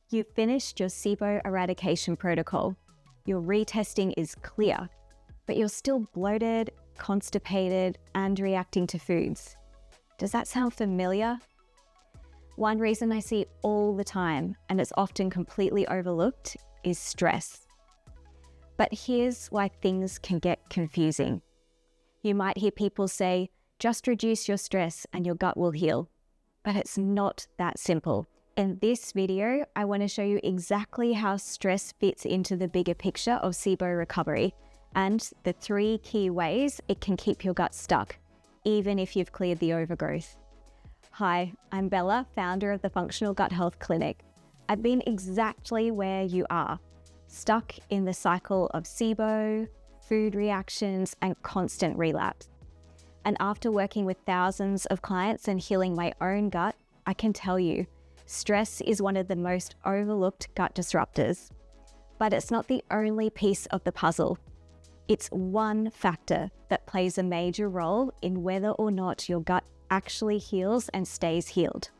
You've finished your SIBO eradication protocol. Your retesting is clear, but you're still bloated, constipated, and reacting to foods. Does that sound familiar? One reason I see all the time, and it's often completely overlooked, is stress. But here's why things can get confusing. You might hear people say, just reduce your stress and your gut will heal. But it's not that simple. In this video, I want to show you exactly how stress fits into the bigger picture of SIBO recovery and the 3 key ways it can keep your gut stuck, even if you've cleared the overgrowth. Hi, I'm Bella, founder of the Functional Gut Health Clinic. I've been exactly where you are, stuck in the cycle of SIBO, food reactions, and constant relapse. And after working with thousands of clients and healing my own gut, I can tell you, stress is one of the most overlooked gut disruptors. But it's not the only piece of the puzzle. It's one factor that plays a major role in whether or not your gut actually heals and stays healed.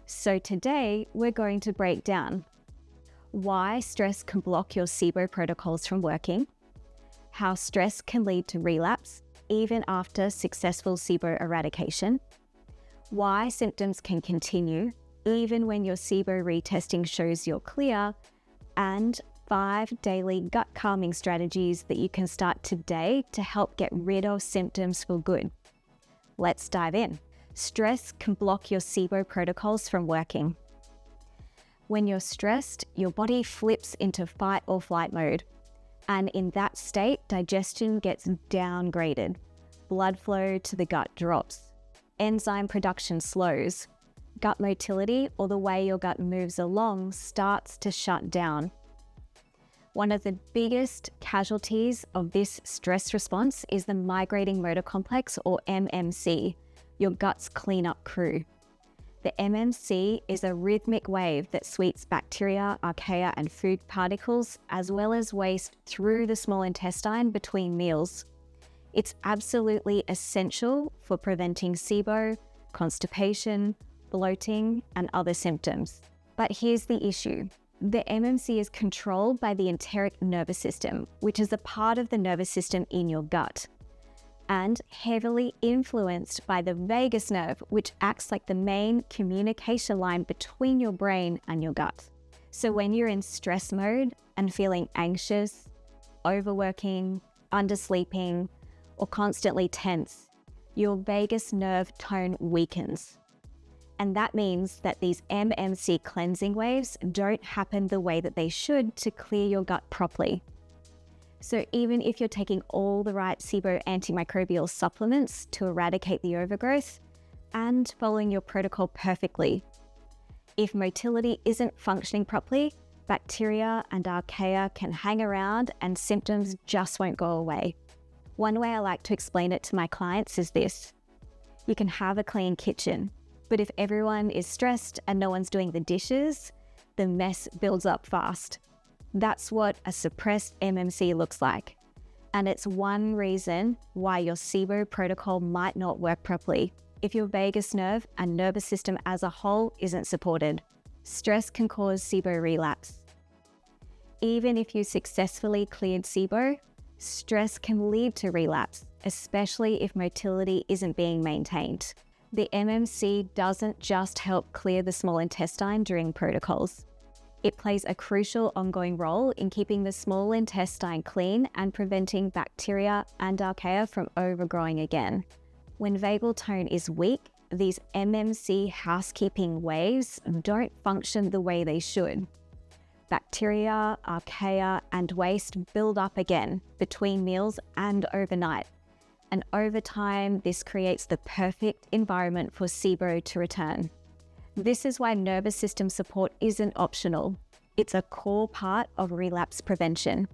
So today, we're going to break down why stress can block your SIBO protocols from working, how stress can lead to relapse even after successful SIBO eradication, why symptoms can continue even when your SIBO retesting shows you're clear, and 5 daily gut calming strategies that you can start today to help get rid of symptoms for good. Let's dive in. Stress can block your SIBO protocols from working. When you're stressed, your body flips into fight or flight mode. And in that state, digestion gets downgraded. Blood flow to the gut drops. Enzyme production slows. Gut motility, or the way your gut moves along, starts to shut down. One of the biggest casualties of this stress response is the migrating motor complex, or MMC, your gut's cleanup crew. The MMC is a rhythmic wave that sweeps bacteria, archaea, and food particles, as well as waste through the small intestine between meals. It's absolutely essential for preventing SIBO, constipation, bloating, and other symptoms. But here's the issue. The MMC is controlled by the enteric nervous system, which is a part of the nervous system in your gut, and heavily influenced by the vagus nerve, which acts like the main communication line between your brain and your gut. So when you're in stress mode and feeling anxious, overworking, undersleeping, or constantly tense, your vagus nerve tone weakens. And that means that these MMC cleansing waves don't happen the way that they should to clear your gut properly. So even if you're taking all the right SIBO antimicrobial supplements to eradicate the overgrowth and following your protocol perfectly, if motility isn't functioning properly, bacteria and archaea can hang around and symptoms just won't go away. One way I like to explain it to my clients is this. You can have a clean kitchen, but if everyone is stressed and no one's doing the dishes, the mess builds up fast. That's what a suppressed MMC looks like. And it's one reason why your SIBO protocol might not work properly if your vagus nerve and nervous system as a whole isn't supported. Stress can cause SIBO relapse. Even if you successfully cleared SIBO, stress can lead to relapse, especially if motility isn't being maintained. The MMC doesn't just help clear the small intestine during protocols. It plays a crucial ongoing role in keeping the small intestine clean and preventing bacteria and archaea from overgrowing again. When vagal tone is weak, these MMC housekeeping waves don't function the way they should. Bacteria, archaea, and waste build up again between meals and overnight. And over time, this creates the perfect environment for SIBO to return. This is why nervous system support isn't optional. It's a core part of relapse prevention.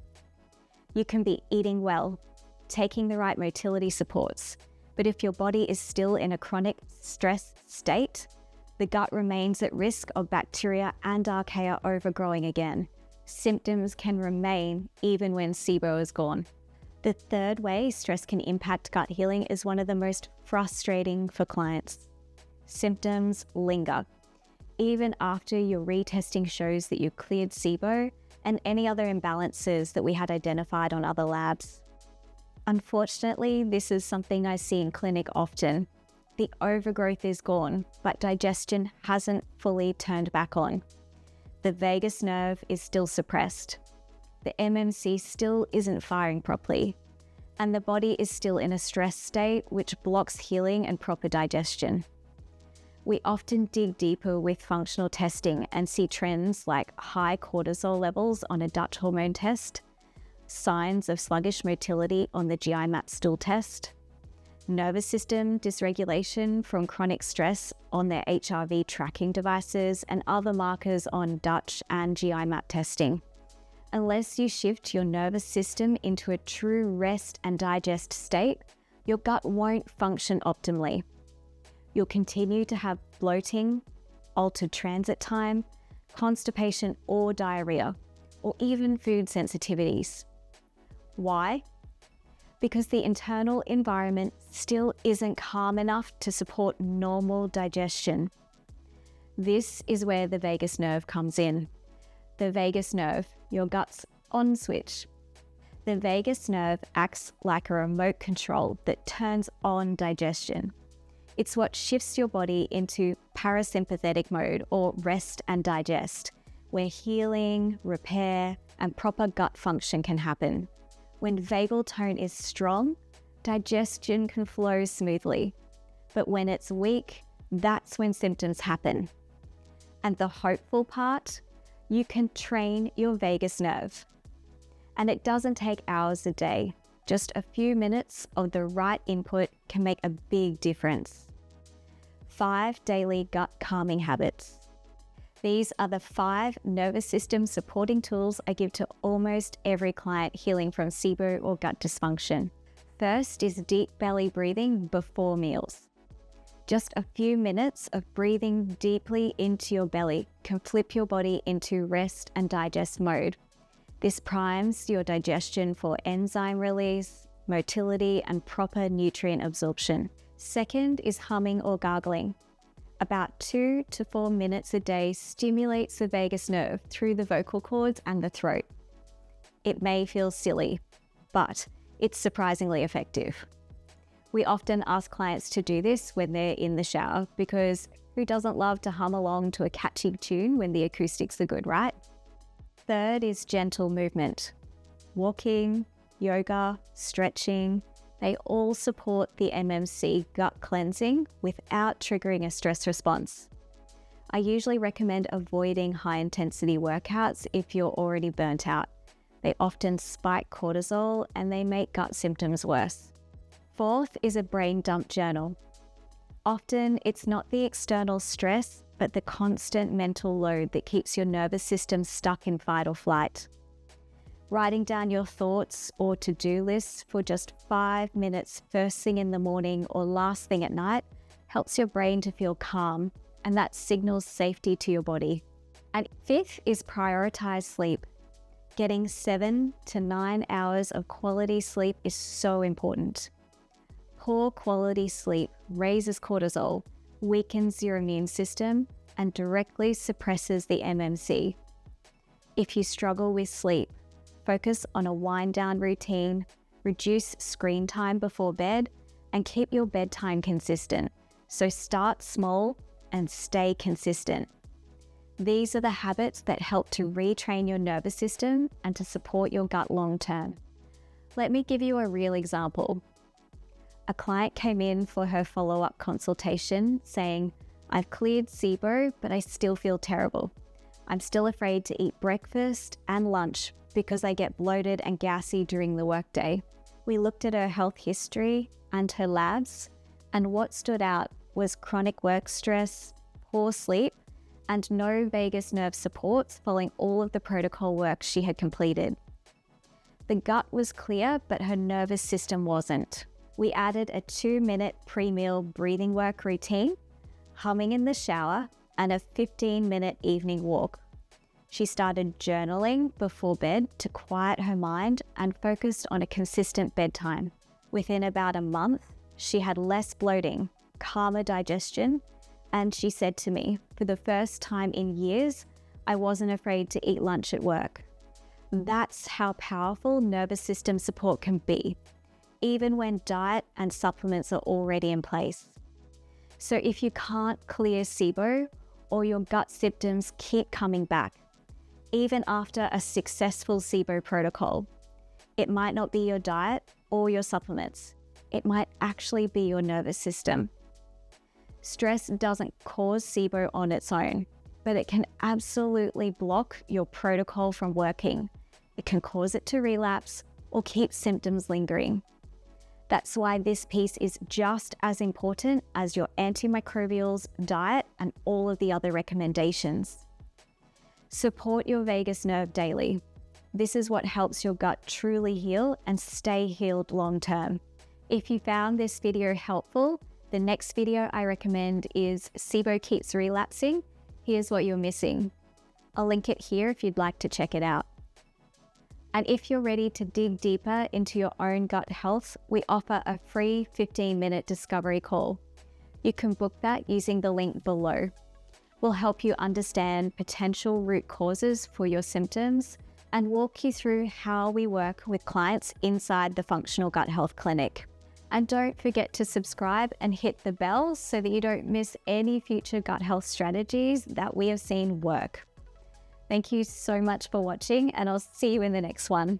You can be eating well, taking the right motility supports, but if your body is still in a chronic stress state, the gut remains at risk of bacteria and archaea overgrowing again. Symptoms can remain even when SIBO is gone. The third way stress can impact gut healing is one of the most frustrating for clients. Symptoms linger. even after your retesting shows that you cleared SIBO and any other imbalances that we had identified on other labs. Unfortunately, this is something I see in clinic often. The overgrowth is gone, but digestion hasn't fully turned back on. The vagus nerve is still suppressed. The MMC still isn't firing properly, and the body is still in a stress state which blocks healing and proper digestion. We often dig deeper with functional testing and see trends like high cortisol levels on a Dutch hormone test, signs of sluggish motility on the GI map stool test, nervous system dysregulation from chronic stress on their HRV tracking devices, and other markers on Dutch and GI map testing. Unless you shift your nervous system into a true rest and digest state, your gut won't function optimally. You'll continue to have bloating, altered transit time, constipation or diarrhea, or even food sensitivities. Why? Because the internal environment still isn't calm enough to support normal digestion. This is where the vagus nerve comes in. The vagus nerve, your gut's on switch. The vagus nerve acts like a remote control that turns on digestion. It's what shifts your body into parasympathetic mode, or rest and digest, where healing, repair, and proper gut function can happen. When vagal tone is strong, digestion can flow smoothly. But when it's weak, that's when symptoms happen. And the hopeful part, you can train your vagus nerve. And it doesn't take hours a day. Just a few minutes of the right input can make a big difference. 5 daily gut calming habits. These are the 5 nervous system supporting tools I give to almost every client healing from SIBO or gut dysfunction. First is deep belly breathing before meals. Just a few minutes of breathing deeply into your belly can flip your body into rest and digest mode. This primes your digestion for enzyme release, motility, and proper nutrient absorption. Second is humming or gargling. About 2 to 4 minutes a day stimulates the vagus nerve through the vocal cords and the throat. It may feel silly, but it's surprisingly effective. We often ask clients to do this when they're in the shower, because who doesn't love to hum along to a catchy tune when the acoustics are good, right? Third is gentle movement. Walking, yoga, stretching, they all support the MMC gut cleansing without triggering a stress response. I usually recommend avoiding high-intensity workouts if you're already burnt out. They often spike cortisol and they make gut symptoms worse. Fourth is a brain dump journal. Often it's not the external stress, but the constant mental load that keeps your nervous system stuck in fight or flight. Writing down your thoughts or to-do lists for just 5 minutes first thing in the morning or last thing at night helps your brain to feel calm, and that signals safety to your body. And fifth is prioritize sleep. Getting 7 to 9 hours of quality sleep is so important. Poor quality sleep raises cortisol, weakens your immune system, and directly suppresses the MMC. If you struggle with sleep, focus on a wind-down routine, reduce screen time before bed, and keep your bedtime consistent. So start small and stay consistent. These are the habits that help to retrain your nervous system and to support your gut long-term. Let me give you a real example. A client came in for her follow-up consultation saying, "I've cleared SIBO, but I still feel terrible. I'm still afraid to eat breakfast and lunch because I get bloated and gassy during the workday." We looked at her health history and her labs, and what stood out was chronic work stress, poor sleep, and no vagus nerve supports following all of the protocol work she had completed. The gut was clear, but her nervous system wasn't. We added a 2-minute pre-meal breathing work routine, humming in the shower, and a 15-minute evening walk. She started journaling before bed to quiet her mind and focused on a consistent bedtime. Within about a month, she had less bloating, calmer digestion, And she said to me, for the first time in years, I wasn't afraid to eat lunch at work. That's how powerful nervous system support can be, even when diet and supplements are already in place. So if you can't clear SIBO or your gut symptoms keep coming back, even after a successful SIBO protocol, it might not be your diet or your supplements. It might actually be your nervous system. Stress doesn't cause SIBO on its own, but it can absolutely block your protocol from working. It can cause it to relapse or keep symptoms lingering. That's why this piece is just as important as your antimicrobials, diet, and all of the other recommendations. Support your vagus nerve daily. This is what helps your gut truly heal and stay healed long term. If you found this video helpful, the next video I recommend is SIBO Keeps Relapsing. Here's what you're missing. I'll link it here if you'd like to check it out. And if you're ready to dig deeper into your own gut health, we offer a free 15-minute discovery call. You can book that using the link below. We'll help you understand potential root causes for your symptoms and walk you through how we work with clients inside the Functional Gut Health Clinic. And don't forget to subscribe and hit the bell so that you don't miss any future gut health strategies that we have seen work. Thank you so much for watching, and I'll see you in the next one.